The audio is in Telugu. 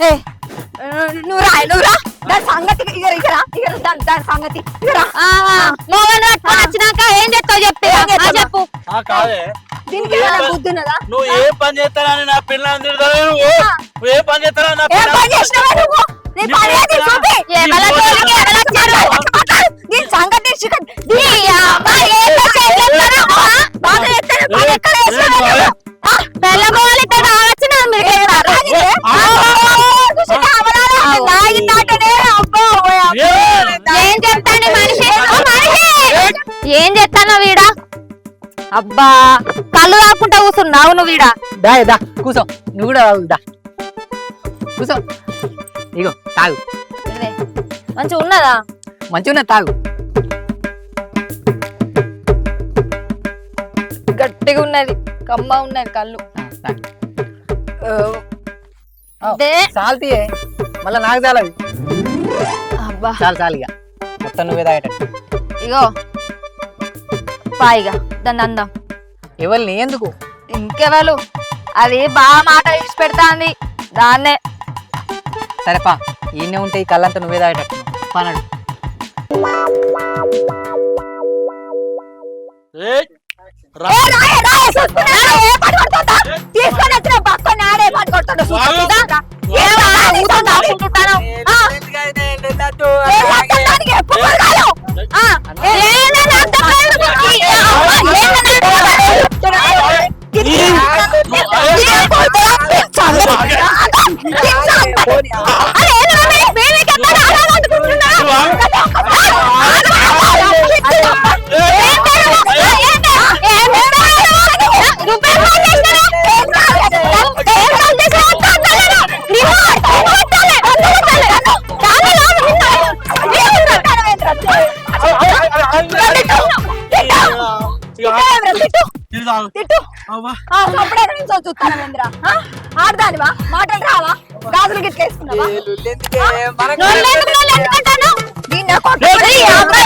నువ్వు రా దాని సంగతి దాని సంగతి మోహన్ వచ్చినాక ఏం చెప్తావు చెప్పు కాదే దీనికి బుద్ధున్నదా నువ్వు ఏ పని చేస్తానని నా పిల్లలు తిడతావు నువ్వు ఏ పని చేస్తానని నా ఏం పని చేసినావా నువ్వు నీ పని ఏది చూపి దీని సంగతి ఏం చెప్తాను మనిషి ఏం చెప్తాను వీడా అబ్బా కళ్ళు కాకుండా కూర్చున్నావు నువ్వు వీడా దా కూసో నువ్వు కూడా దా కూసో ఇగో తాగు మంచిగా ఉన్నదా మంచిగా తాగు గట్టిగా ఉన్నది కమ్మ ఉన్నది కళ్ళు చాలుతీయే మళ్ళీ నాకు చాలవి అబ్బా చాలు ఇక మొత్తం నువ్వే తాగేటట్టు ఇగో పాయిగా దాన్ని అందం ఎవరిని ఎందుకు ఇంకెవరు అది బాగా మాట ఇచ్చి పెడతాంది దాన్నే సరేపా ఈయనే ఉంటే ఈ కళ్ళంతా నువ్వే తాగేటట్టు పనడు తీసుకొని వచ్చిన పక్కన ఆడే పట్టుకొస్తాడు ఆడదానివా మాటలు రావా గాజులు గిట్ల వేసుకున్నావా